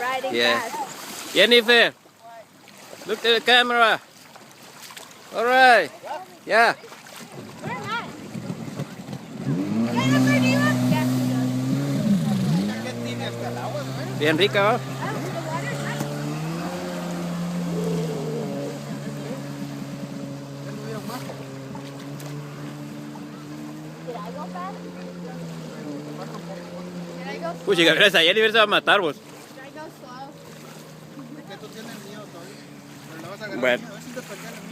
riding Yeah. fast. Jennifer, look to the camera. All right. Yeah. Where am I? Jennifer, do you have... Yes, he does. Bien rica, ¿no? Oh, the water's nice. Did I go fast? Did I go slow? Pucha, gracias a Jennifer se va a matar vos. Did I go slow? ¿Qué tú tienes mío todavía? Pero le vas a agarrar Bueno. mío, a ver si te pelea el mío.